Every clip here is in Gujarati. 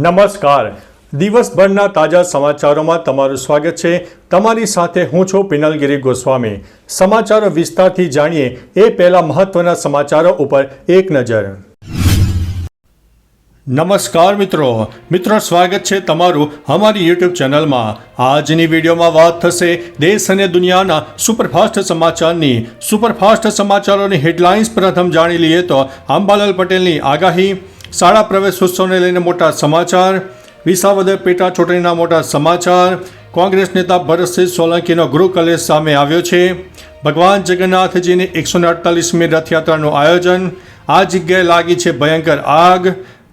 નમસ્કાર. દિવસભરના તાજા સમાચારોમાં તમારું સ્વાગત છે. તમારી સાથે હું છું પિનલગીરી ગોસ્વામી. સમાચારો વિસ્તારથી જાણીએ એ પહેલા મહત્વના સમાચારો ઉપર એક નજર. નમસ્કાર મિત્રો સ્વાગત છે તમારું અમારી યુટ્યુબ ચેનલમાં. આજની વિડીયોમાં વાત થશે દેશ અને દુનિયાના સુપરફાસ્ટ સમાચારની. સુપરફાસ્ટ સમાચારોની હેડલાઇન્સ પ્રથમ જાણી લઈએ તો અંબાલાલ પટેલની આગાહી, શાળા પ્રવેશોત્સવને લઈને મોટા સમાચાર, વિસાવદર પેટા ચૂંટણીના મોટા સમાચાર, કોંગ્રેસ નેતા ભરતસિંહ સોલંકીનો ગૃહ કલેશ સામે આવ્યો છે, ભગવાન જગન્નાથજીની 148મી રથયાત્રાનું આયોજન, આ જગ્યાએ લાગી છે ભયંકર આગ,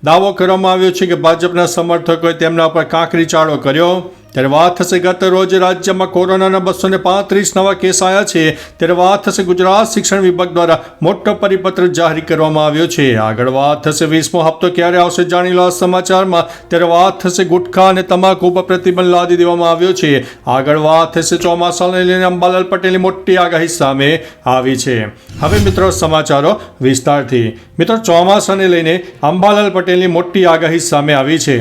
દાવો કરવામાં આવ્યો છે કે ભાજપના સમર્થકોએ તેમના પર કાંકરી ચાળો કર્યો. ત્યારે વાત થશે ગત રોજ રાજ્યમાં કોરોનાના 235 નવા કેસ આવ્યા છે. ત્યારે વાત થશે ગુજરાત શિક્ષણ વિભાગ દ્વારા મોટો પરિપત્ર જાહેર કરવામાં આવ્યો છે. આગળ વાત થશે 20મો હપ્તો ક્યારે આવશે જાણી લો આ સમાચારમાં. ત્યારે વાત થશે ગુટખા અને તમાકુ ઉપર પ્રતિબંધ લાદી દેવામાં આવ્યો છે. આગળ વાત થશે ચોમાસાને લઈને અંબાલાલ પટેલની મોટી આગાહી સામે આવી છે. હવે મિત્રો સમાચારો વિસ્તારથી. મિત્રો ચોમાસાને લઈને અંબાલાલ પટેલની મોટી આગાહી સામે આવી છે.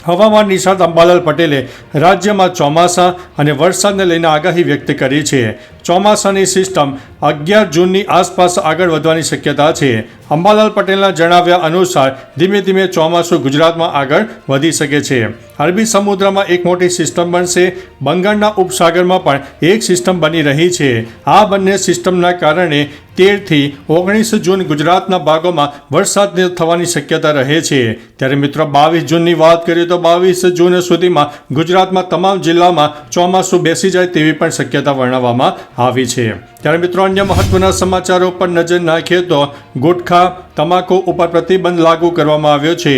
હવામાન નિષ્ણાત અંબાલાલ પટેલે રાજ્યમાં ચોમાસા અને વરસાદને લઈને આગાહી વ્યક્ત કરી છે. ચોમાસાની સિસ્ટમ 11 જૂનની આસપાસ આગળ વધવાની શક્યતા છે. અંબાલાલ પટેલના જણાવ્યા અનુસાર ધીમે ધીમે ચોમાસું ગુજરાતમાં આગળ વધી શકે છે. અરબી સમુદ્રમાં એક મોટી સિસ્ટમ બનશે. બંગાળના ઉપસાગરમાં પણ એક સિસ્ટમ બની રહી છે. આ બંને સિસ્ટમના કારણે 13થી 19 જૂન ગુજરાતના ભાગોમાં વરસાદ થવાની શક્યતા રહે છે. ત્યારે મિત્રો 22 જૂનની વાત કરીએ તો 22 જૂન સુધીમાં ગુજરાતમાં તમામ જિલ્લામાં ચોમાસું બેસી જાય તેવી પણ શક્યતા વર્ણવવામાં આવી છે. ત્યારે મિત્રો અન્ય મહત્વના સમાચારો પર નજર નાખીએ તો ગુટખા, તમાકુ ઉપર પ્રતિબંધ લાગુ કરવામાં આવ્યો છે.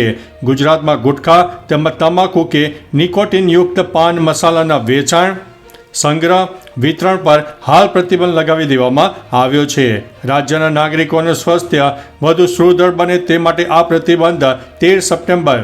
ગુજરાતમાં ગુટખા તેમજ તમાકુ કે નિકોટિનયુક્ત પાન મસાલાના વેચાણ, સંગ્રહ, વિતરણ પર હાલ પ્રતિબંધ લગાવી દેવામાં આવ્યો છે. રાજ્યના નાગરિકોનું સ્વાસ્થ્ય વધુ સુદૃઢ બને તે માટે આ પ્રતિબંધ 13 સપ્ટેમ્બર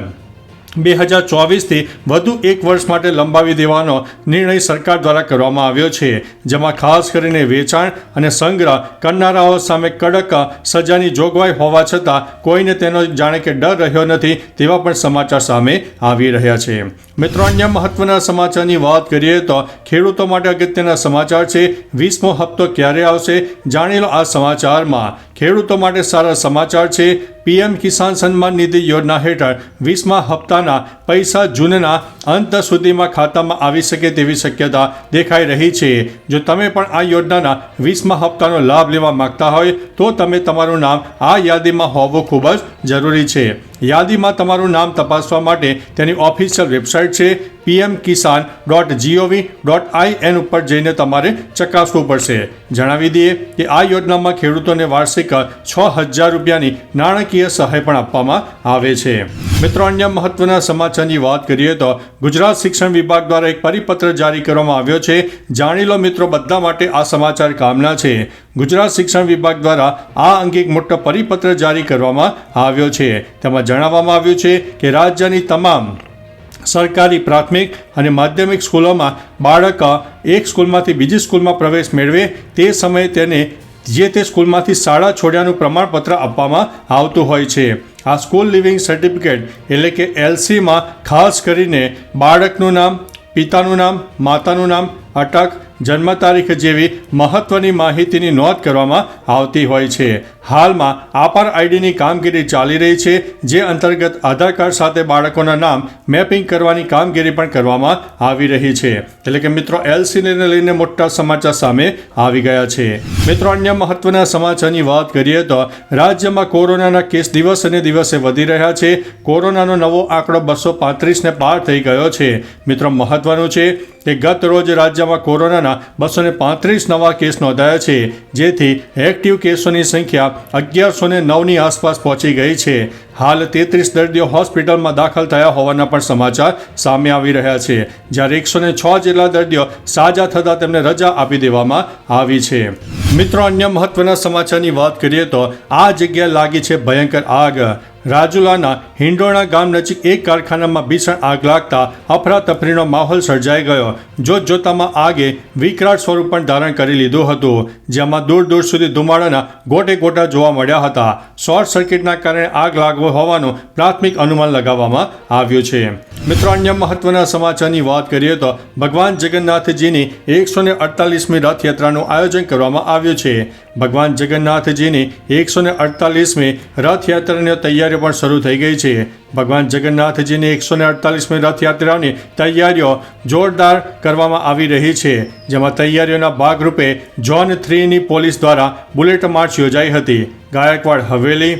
2024થી વધુ એક વર્ષ માટે લંબાવી દેવાનો નિર્ણય સરકાર દ્વારા કરવામાં આવ્યો છે. જેમાં ખાસ કરીને વેચાણ અને સંગ્રહ કરનારાઓ સામે કડક સજાની જોગવાઈ હોવા છતાં કોઈને તેનો જાણે કે ડર રહ્યો નથી તેવા પણ સમાચાર સામે આવી રહ્યા છે. મિત્રો અન્ય મહત્વના સમાચારની વાત કરીએ તો ખેડૂતો માટે અગત્યના સમાચાર છે. 20મો હપ્તો ક્યારે આવશે જાણી લો આ સમાચારમાં. ખેડૂતો માટે સારા સમાચાર છે. પીએમ કિસાન સન્માન નિધિ યોજના હેઠળ 20મા હપ્તાના પૈસા જૂનના અંત સુધીમાં ખાતામાં આવી શકે તેવી શક્યતા દેખાઈ રહી છે. જો તમે પણ આ યોજનાના 20મા હપ્તાનો લાભ લેવા માંગતા હોય તો તમે તમારું નામ આ યાદીમાં હોવું ખૂબ જ જરૂરી છે. યાદીમાં તમારું નામ તપાસવા માટે તેની ઓફિશિયલ વેબસાઇટ છે pmkisan.gov.in ઉપર જઈને તમારે ચકાસવું પડશે. જણાવી દઈએ કે આ યોજનામાં ખેડૂતોને વાર્ષિક 6,000 રૂપિયાની નાણાકીય સહાય પણ આપવામાં આવે છે. મિત્રો અન્ય મહત્વના સમાચારની વાત કરીએ તો ગુજરાત શિક્ષણ વિભાગ દ્વારા એક પરિપત્ર જારી કરવામાં આવ્યો છે. જાણી લો મિત્રો બધા માટે આ સમાચાર કામના છે. ગુજરાત શિક્ષણ વિભાગ દ્વારા આ અંગે એક મોટો પરિપત્ર જારી કરવામાં આવ્યો છે. તેમાં જણાવવામાં આવ્યું છે કે રાજ્યની તમામ સરકારી પ્રાથમિક અને માધ્યમિક સ્કૂલોમાં બાળક એક સ્કૂલમાંથી બીજી સ્કૂલમાં પ્રવેશ મેળવે તે સમયે તેને જે તે સ્કૂલમાંથી શાળા છોડ્યાનું પ્રમાણપત્ર આપવામાં આવતું હોય છે. આ સ્કૂલ લિવિંગ સર્ટિફિકેટ એટલે કે LCમાં ખાસ કરીને બાળકનું નામ, પિતાનું નામ, માતાનું નામ, અટક, જન્મ તારીખ જેવી મહત્વની માહિતીની નોંધ કરવામાં આવતી હોય છે. હાલમાં આપાર આઈડીની કામગીરી ચાલી રહી છે, જે અંતર્ગત આધાર કાર્ડ સાથે બાળકોના નામ મેપિંગ કરવાની કામગીરી પણ કરવામાં આવી રહી છે. એટલે કે મિત્રો LCને લઈને મોટા સમાચાર સામે આવી ગયા છે. મિત્રો અન્ય મહત્વના સમાચારની વાત કરીએ તો રાજ્યમાં કોરોનાના કેસ દિવસે ને દિવસે વધી રહ્યા છે. કોરોનાનો નવો આંકડો 235ને પાર થઈ ગયો છે. મિત્રો મહત્વનું છે કે ગત રોજ રાજ્યમાં કોરોનાના 235 નવા કેસ નોંધાયા છે, જેથી એક્ટિવ કેસોની સંખ્યા 1109ની આસપાસ પહોંચી ગઈ છે. હાલ 33 દર્દીઓ હોસ્પિટલમાં દાખલ થયા હોવાના પણ સમાચાર સામે આવી રહ્યા છે. જ્યારે 106 જેટલા દર્દીઓ સાજા થતાં તેમને રજા આપી દેવામાં આવી છે. મિત્રો, અન્ય મહત્વના સમાચારની વાત કરીએ તો આ જગ્યાએ લાગી છે ભયંકર આગ. રાજુલાના હિંડોણા ગામ નજીક એક કારખાનામાં ભીષણ આગ લાગતા અફરાતફરીનો માહોલ સર્જાઈ ગયો. જોતજોતામાં આગે વિકરાળ સ્વરૂપ પણ ધારણ કરી લીધું હતું, જેમાં દૂર દૂર સુધી ધુમાડાના ગોટે ગોટા જોવા મળ્યા હતા. શોર્ટ સર્કિટના કારણે આગ લાગવો હોવાનું પ્રાથમિક અનુમાન લગાવવામાં આવ્યું છે. મિત્રો, અન્ય મહત્વના સમાચારની વાત કરીએ તો ભગવાન જગન્નાથજીની 148મી રથયાત્રાનું આયોજન કરવામાં આવ્યું છે. ભગવાન જગન્નાથજીની 148મી રથયાત્રાની તૈયારીઓ પણ શરૂ થઈ ગઈ છે. ભગવાન જગન્નાથજીની 148મી રથયાત્રાની તૈયારીઓ જોરદાર કરવામાં આવી રહી છે, જેમાં તૈયારીઓના ભાગરૂપે ઝોન 3ની પોલીસ દ્વારા બુલેટ માર્ચ યોજાઈ હતી. ગાયકવાડ હવેલી,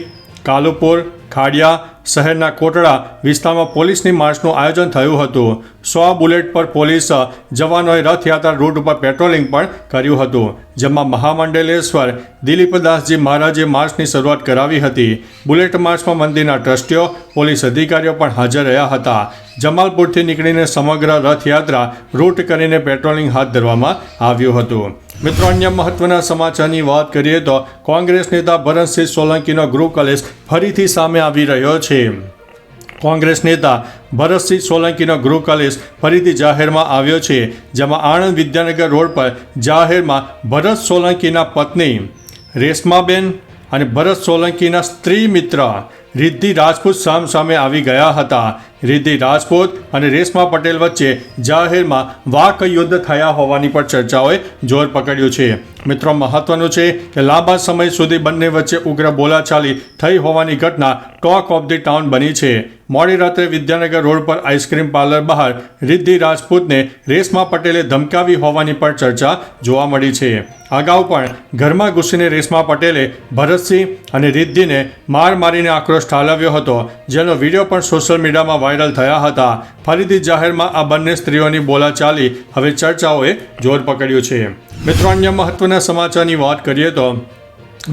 કાલુપુર, ખાડિયા શહેરના કોટડા વિસ્તારમાં પોલીસની માર્ચનું આયોજન થયું હતું. 100 બુલેટ પર પોલીસ જવાનોએ રથયાત્રા રૂટ ઉપર પેટ્રોલિંગ પણ કર્યું હતું, જેમાં મહામંડલેશ્વર દિલીપદાસજી મહારાજે માર્ચની શરૂઆત કરાવી હતી. બુલેટ માર્ચમાં મંદિરના ટ્રસ્ટીઓ, પોલીસ અધિકારીઓ પણ હાજર રહ્યા હતા. જમાલપુરથી નીકળીને સમગ્ર રથયાત્રા રૂટ કરીને પેટ્રોલિંગ હાથ ધરવામાં આવ્યું હતું. મિત્રો, અન્ય મહત્વના સમાચારની વાત કરીએ તો કોંગ્રેસ નેતા ભરતસિંહ સોલંકીનો ગૃહ કલેશ ફરીથી સામે આવી રહ્યો છે. કોંગ્રેસ નેતા ભરતસિંહ સોલંકીનો ગૃહ કલેશ ફરીથી જાહેરમાં આવ્યો છે, જેમાં આણંદ વિદ્યાનગર રોડ પર જાહેરમાં ભરત સોલંકીના પત્ની રેશમાબેન અને ભરત સોલંકીના સ્ત્રી મિત્ર રિદ્ધિ રાજપૂત સામે આવી ગયા હતા. રિદ્ધિ રાજપૂત અને રેશમા પટેલ વચ્ચે જાહેરમાં વાક યુદ્ધ થયા હોવાની પણ ચર્ચાઓએ જોર પકડ્યું છે. મિત્રો, મહત્વનું છે કે લાંબા સમય સુધી બંને વચ્ચે ઉગ્ર બોલાચાલી થઈ હોવાની ઘટના ટોક ઓફ ધી ટાઉન બની છે. મોડી રાત્રે વિદ્યાનગર રોડ પર આઈસ્ક્રીમ પાર્લર બહાર રિદ્ધિ રાજપૂતને રેશમા પટેલે ધમકાવી હોવાની પણ ચર્ચા જોવા મળી છે. અગાઉ પણ ઘરમાં ઘૂસીને રેશમા પટેલે ભરતસિંહ અને રિદ્ધિને માર મારીને આક્રોશ ઠાલવ્યો હતો, જેનો વિડીયો પણ સોશિયલ મીડિયામાં વાયરલ થયા હતા. ફરીથી જાહેરમાં આ બંને સ્ત્રીઓની બોલાચાલી હવે ચર્ચાઓએ જોર પકડ્યું છે. મિત્રો, અન્ય મહત્વના સમાચારની વાત કરીએ તો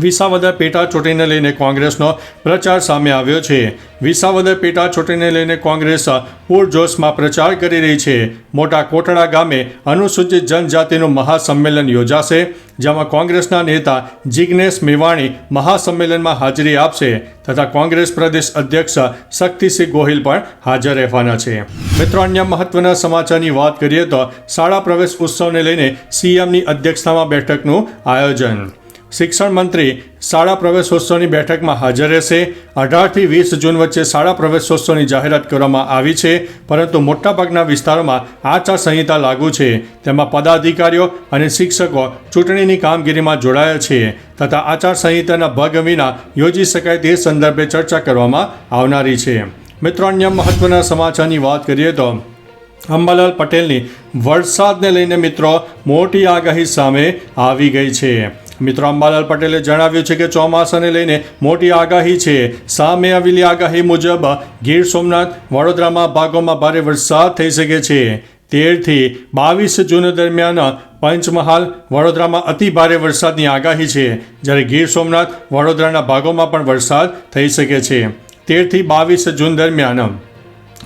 વિસાવદર પેટા ચૂંટણીને લઈને કોંગ્રેસનો પ્રચાર સામે આવ્યો છે. વિસાવદર પેટા ચૂંટણીને લઈને કોંગ્રેસ પૂરજોશમાં પ્રચાર કરી રહી છે. મોટા કોટડા ગામે અનુસૂચિત જનજાતિનું મહાસંમેલન યોજાશે, જેમાં કોંગ્રેસના નેતા જિગ્નેશ મેવાણી મહાસંમેલનમાં હાજરી આપશે તથા કોંગ્રેસ પ્રદેશ અધ્યક્ષ શક્તિસિંહ ગોહિલ પણ હાજર રહેવાના છે. મિત્રો, અન્ય મહત્વના સમાચારની વાત કરીએ તો શાળા પ્રવેશ ઉત્સવને લઈને સીએમની અધ્યક્ષતામાં બેઠકનું આયોજન. શિક્ષણ મંત્રી શાળા પ્રવેશોત્સવની બેઠકમાં હાજર રહેશે. 18થી 20 જૂન વચ્ચે શાળા પ્રવેશોત્સવની જાહેરાત કરવામાં આવી છે, પરંતુ મોટાભાગના વિસ્તારોમાં આચારસંહિતા લાગુ છે. તેમાં પદાધિકારીઓ અને શિક્ષકો ચૂંટણીની કામગીરીમાં જોડાયા છે તથા આચારસંહિતાના ભંગ વિના યોજી શકાય તે સંદર્ભે ચર્ચા કરવામાં આવનારી છે. મિત્રો, અન્ય મહત્વના સમાચારની વાત કરીએ તો અંબાલાલ પટેલની વરસાદને લઈને મિત્રો મોટી આગાહી સામે આવી ગઈ છે. મિત્રો, અંબાલાલ પટેલે જણાવ્યું છે કે ચોમાસાને લઈને મોટી આગાહી છે. સામે આવેલી આગાહી મુજબ ગીર સોમનાથ, વડોદરામાં ભાગોમાં ભારે વરસાદ થઈ શકે છે. 13થી 22 જૂન દરમિયાન પંચમહાલ, વડોદરામાં અતિ ભારે વરસાદની આગાહી છે, જ્યારે ગીર સોમનાથ, વડોદરાના ભાગોમાં પણ વરસાદ થઈ શકે છે. 13થી 22 જૂન દરમિયાન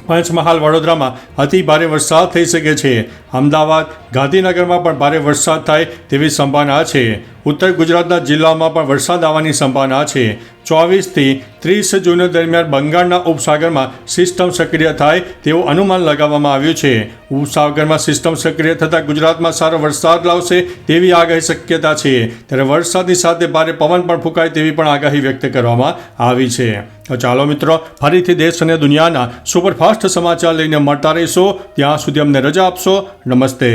પંચમહાલ, વડોદરામાં અતિ ભારે વરસાદ થઈ શકે છે. અમદાવાદ, ગાંધીનગરમાં પણ ભારે વરસાદ થાય તેવી સંભાવના છે. ઉત્તર ગુજરાતના જિલ્લાઓમાં પણ વરસાદ આવવાની સંભાવના છે. 24થી 30 જૂન દરમિયાન બંગાળના ઉપસાગરમાં સિસ્ટમ સક્રિય થાય તેવું અનુમાન લગાવવામાં આવ્યું છે. ઉપસાગરમાં સિસ્ટમ સક્રિય થતાં ગુજરાતમાં સારો વરસાદ લાવશે તેવી આગાહી શક્યતા છે. ત્યારે વરસાદની સાથે ભારે પવન પણ ફૂંકાય તેવી પણ આગાહી વ્યક્ત કરવામાં આવી છે. તો ચાલો મિત્રો, ફરીથી દેશ અને દુનિયાના સુપરફાસ્ટ સમાચાર લઈને મળતા રહીશો. ત્યાં સુધી અમને રજા આપશો. નમસ્તે.